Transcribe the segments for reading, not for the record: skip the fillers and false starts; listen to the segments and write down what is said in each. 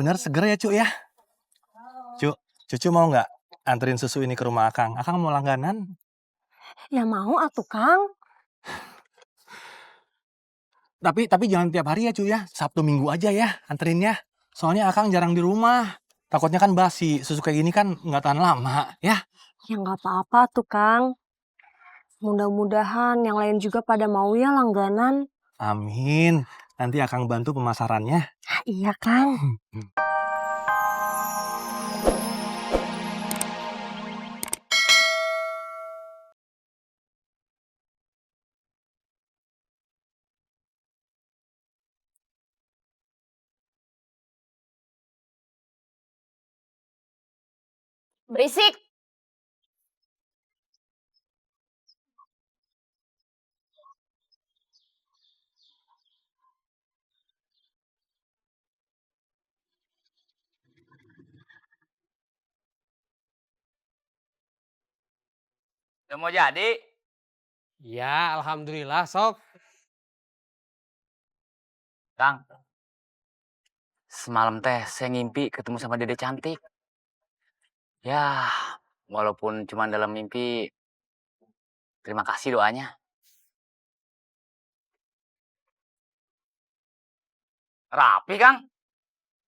Bener seger ya, Cu ya? Cu, Cucu mau nggak anterin susu ini ke rumah Akang? Akang mau langganan? Ya mau atuh Kang. Tapi jangan tiap hari ya, Cu ya. Sabtu Minggu aja ya anterinnya. Soalnya Akang jarang di rumah. Takutnya kan basi. Susu kayak gini kan nggak tahan lama, ya? Ya nggak apa-apa tuh Kang. Mudah-mudahan yang lain juga pada mau ya langganan. Amin. Nanti Akang bantu pemasarannya. Iya Kang. Berisik. Udah mau jadi? Ya, alhamdulillah, sok. Kang, semalam teh saya ngimpi ketemu sama Dede cantik. Ya, walaupun cuma dalam mimpi, terima kasih doanya. Rapi, Kang?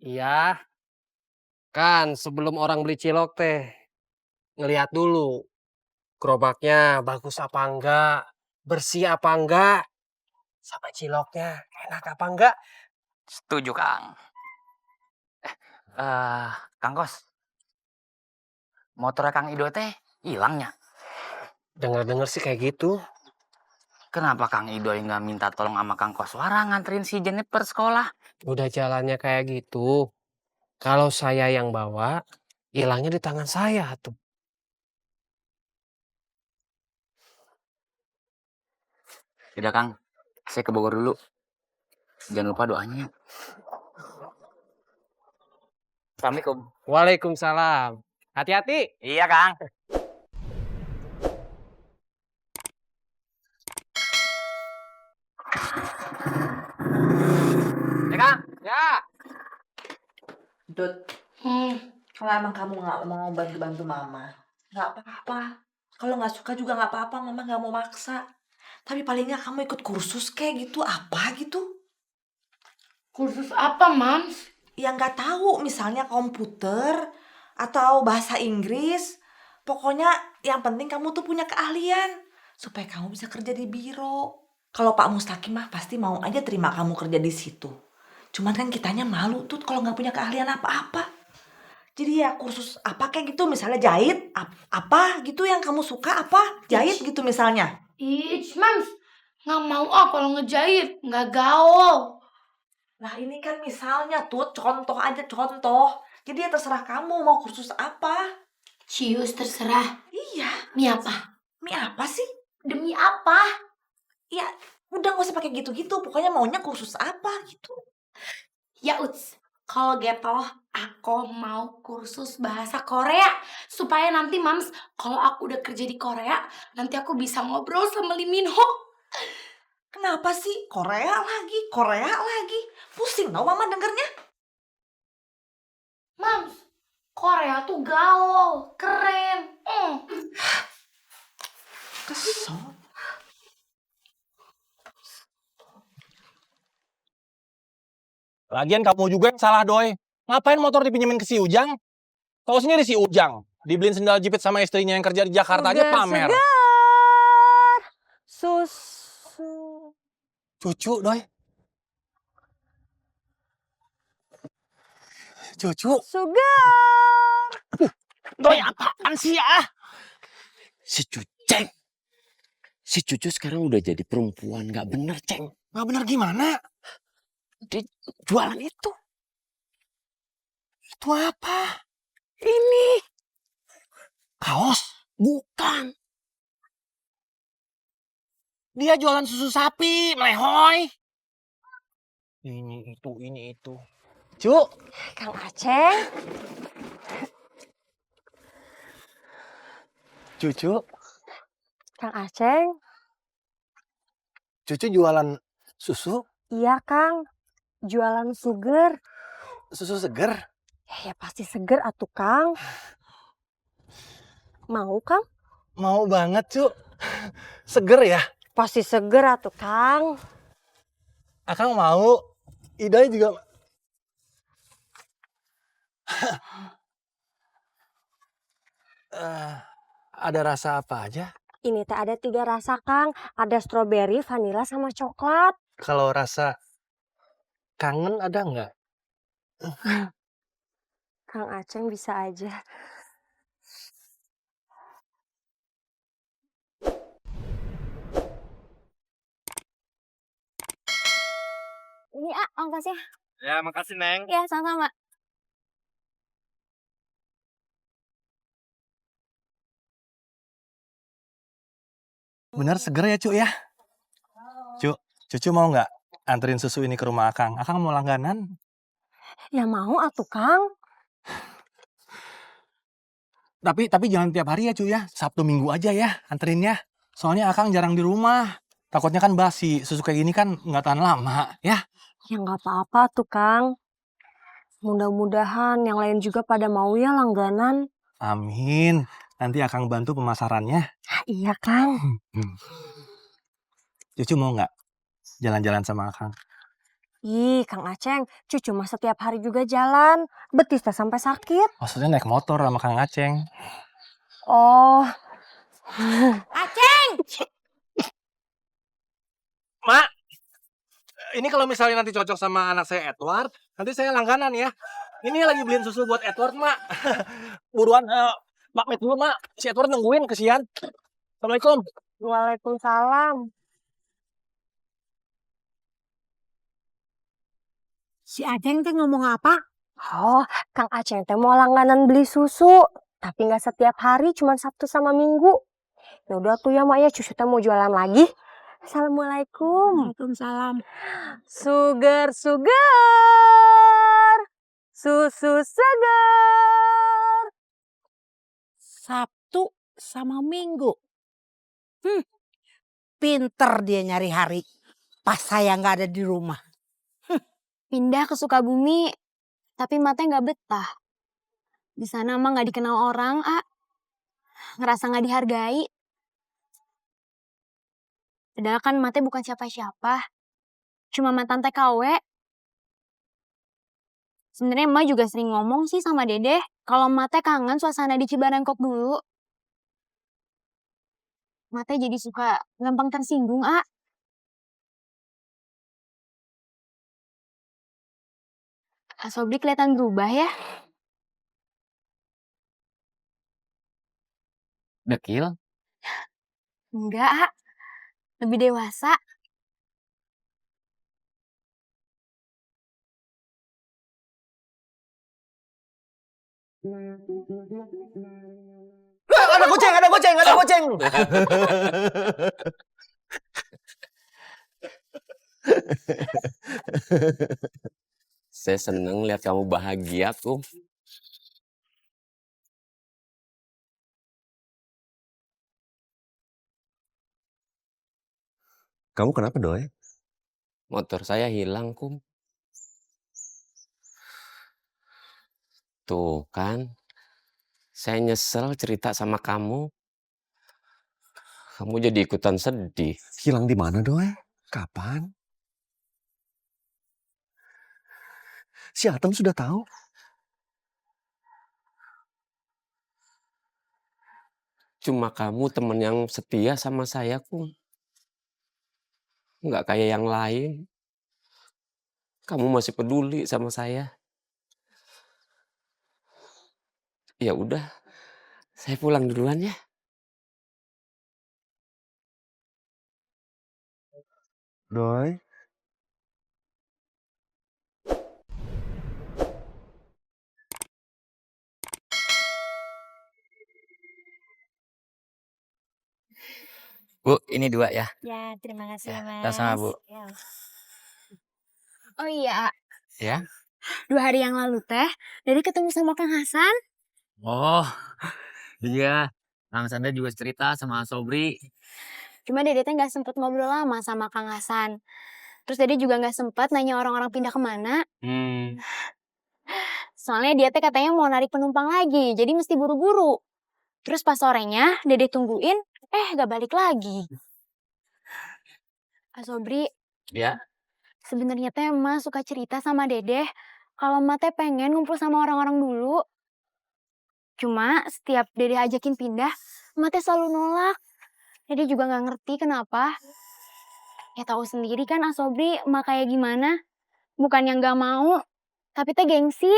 Iya. Kan sebelum orang beli cilok teh, ngelihat dulu gerobaknya bagus apa enggak, bersih apa enggak, sama ciloknya enak apa enggak. Setuju, Kang. Eh, Kang Kos, motornya Kang Ido teh hilangnya. Dengar-dengar sih kayak gitu. Kenapa Kang Ido nggak minta tolong sama Kang Koswara nganterin si Jennifer sekolah? Udah jalannya kayak gitu. Kalau saya yang bawa, hilangnya di tangan saya tuh. Tidak, Kang. Saya ke Bogor dulu. Jangan lupa doanya. Assalamualaikum. Waalaikumsalam. Hati-hati. Iya, Kang. Ya, Kang. Ya. Dut, kalau emang kamu nggak mau bantu-bantu mama, nggak apa-apa. Kalau nggak suka juga nggak apa-apa, mama nggak mau maksa. Tapi paling nggak kamu ikut kursus kayak gitu, apa gitu? Kursus apa, Mams? Ya nggak tahu, misalnya komputer atau bahasa Inggris. Pokoknya yang penting kamu tuh punya keahlian supaya kamu bisa kerja di biro. Kalau Pak Mustaqim mah pasti mau aja terima kamu kerja di situ. Cuman kan kitanya malu tuh kalau nggak punya keahlian apa-apa. Jadi ya kursus apa kayak gitu, misalnya jahit, apa gitu yang kamu suka, apa jahit gitu misalnya. Ih, Mams. Nggak mau kalau ngejahit. Nggak gaul. Nah ini kan misalnya tuh contoh aja contoh. Jadi ya terserah kamu mau kursus apa. Cius terserah. Iya. Mie apa? Mie apa sih? Demi apa? Ya udah gak usah pakai gitu-gitu. Pokoknya maunya kursus apa gitu. Ya uts. Kalau gitu, aku mau kursus bahasa Korea. Supaya nanti, Mams, kalau aku udah kerja di Korea, nanti aku bisa ngobrol sama Lee Min Ho. Kenapa sih? Korea lagi, Korea lagi. Pusing tau mama dengernya. Mams, Korea tuh gaul, keren. Kesel. Lagian kamu juga yang salah, Doi. Ngapain motor dipinjemin ke si Ujang? Tahu sendiri si Ujang. Dibeliin sendal jepit sama istrinya yang kerja di Jakarta aja pamer. Segar. Susu. Cucu, Doi. Cucu. Sugar. Doi, apaan sih ya? Si Cuceng. Si Cucu sekarang udah jadi perempuan gak bener, Ceng. Nggak bener gimana? Dia jualan itu. Itu apa? Ini. Kaos? Bukan. Dia jualan susu sapi, melehoy. Ini itu. Cu. Kang Aceng. Cucu. Kang Aceng. Cucu jualan susu? Iya Kang. Jualan sugar. susu seger. Ya pasti seger atuh Kang. Mau Kang? Mau banget, Cuk. Seger ya? Pasti seger atuh Kang. Akang mau. Idai juga. Eh, ada rasa apa aja? Ini teh ada 3 rasa Kang. Ada stroberi, vanila, sama coklat. Kalau rasa kangen ada nggak? Kang Aceng bisa aja. Ini ongkosnya. Ya, makasih, Neng. Ya sama-sama. Bener seger ya, Cuk ya? Cuk, Cucu mau nggak anterin susu ini ke rumah Akang? Akang mau langganan? Ya mau atuh Kang. Tapi jangan tiap hari ya, Cu ya. Sabtu Minggu aja ya anterinnya. Soalnya Akang jarang di rumah. Takutnya kan basi. Susu kayak gini kan nggak tahan lama, ya. Ya nggak apa-apa tuh Kang. Mudah-mudahan yang lain juga pada mau ya langganan. Amin. Nanti Akang bantu pemasarannya. Iya Kang. Cucu mau nggak jalan-jalan sama Akang? Ih Kang Aceng, cucu mah setiap hari juga jalan. Betis teh sampai sakit. Maksudnya naik motor sama Kang Aceng. Oh. Aceng! Mak, ini kalau misalnya nanti cocok sama anak saya Edward, nanti saya langganan ya. Ini lagi beliin susu buat Edward, Mak. Buruan, Mak met dulu, Mak. Si Edward nungguin, kesian. Assalamualaikum. Waalaikumsalam. Si Aceng teh ngomong apa? Oh, Kang Aceng teh mau langganan beli susu. Tapi nggak setiap hari, cuma Sabtu sama Minggu. Ya udah tuh ya Mak ya, cucu teh mau jualan lagi. Assalamualaikum. Waalaikumsalam. Sugar. Susu segar. Sabtu sama Minggu. Pinter dia nyari hari. Pas saya nggak ada di rumah. Pindah ke Sukabumi, tapi Mate nggak betah. Di sana emang nggak dikenal orang, ngerasa nggak dihargai. Padahal kan Mate bukan siapa-siapa, cuma mantan TKW. Sebenarnya Emak juga sering ngomong sih sama Dedeh, kalau Mate kangen suasana di Cibarengkok dulu. Mate jadi suka gampang tersinggung, Sobri kelihatan berubah ya. Dekil? Enggak, lebih dewasa. Ada goceng. Saya seneng lihat kamu bahagia, Kum. Kamu kenapa, Doi? Motor saya hilang, Kum. Tuh kan, saya nyesel cerita sama kamu. Kamu jadi ikutan sedih. Hilang di mana, Doi? Kapan? Si Atem sudah tahu? Cuma kamu temen yang setia sama saya, Kum. Nggak kayak yang lain. Kamu masih peduli sama saya. Ya udah, saya pulang duluan ya. Doi? Bu, ini 2 ya. Ya, terima kasih Ya, Mas. sama-sama, Bu. Ya. Oh iya, Ya? 2 hari yang lalu teh, Dede ketemu sama Kang Hasan. Oh, iya. Kang Sanda juga cerita sama Sobri. Cuma Dede teh nggak sempet ngobrol lama sama Kang Hasan. Terus Dede juga nggak sempet nanya orang-orang pindah kemana. Soalnya dia teh katanya mau narik penumpang lagi, jadi mesti buru-buru. Terus pas sorenya, Dede tungguin, gak balik lagi. Asobri, Ya, sebenarnya teh emak suka cerita sama Dede kalau emak teh pengen ngumpul sama orang-orang dulu. Cuma setiap Dede ajakin pindah, emak teh selalu nolak. Dede juga nggak ngerti kenapa. Ya tahu sendiri kan Asobri emak kayak gimana. Bukan yang nggak mau, tapi teh gengsi.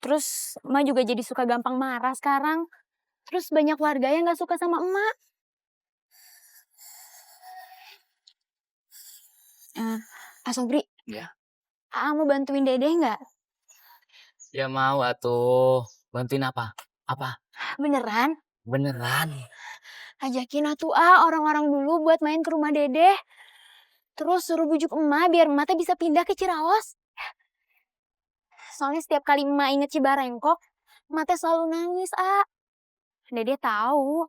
Terus emak juga jadi suka gampang marah sekarang. Terus banyak warga yang nggak suka sama emak. Asobri, ya. mau bantuin Dede nggak? Ya mau atuh. Bantuin apa? Apa? Beneran? Beneran? Ajakin atuh orang-orang dulu buat main ke rumah Dede. Terus suruh bujuk emak biar emak teh bisa pindah ke Ciraos. Soalnya setiap kali emak inget Cibarengkok, emak teh selalu nangis, Dede tahu.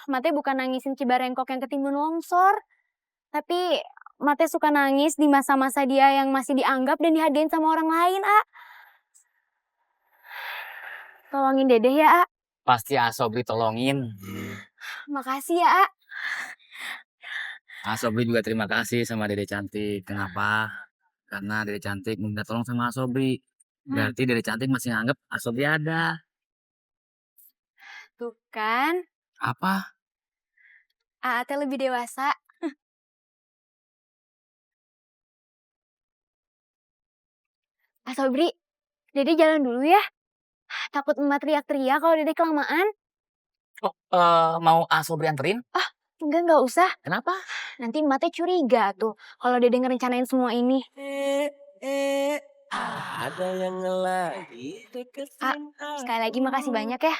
Emak teh bukan nangisin Cibarengkok yang ketimbun longsor. Tapi emak teh suka nangis di masa-masa dia yang masih dianggap dan dihargain sama orang lain, Tolongin Dede ya, Pasti Asobri tolongin. Makasih ya, Asobri juga terima kasih sama Dede Cantik. Kenapa? Karena Dede Cantik minta tolong sama Asobri. Berarti Dede Cantik masih nganggep Asobri ada. Tuh kan, Apa? teh lebih dewasa. Sobri, Dede jalan dulu ya. Takut emak teriak-teriak kalau Dede kelamaan. Oh, mau Asobri anterin? Enggak usah. Kenapa? Nanti emak teh curiga tuh kalau Dede ngerencanain semua ini. Ada yang lagi deketin Sekali lagi makasih banyak ya.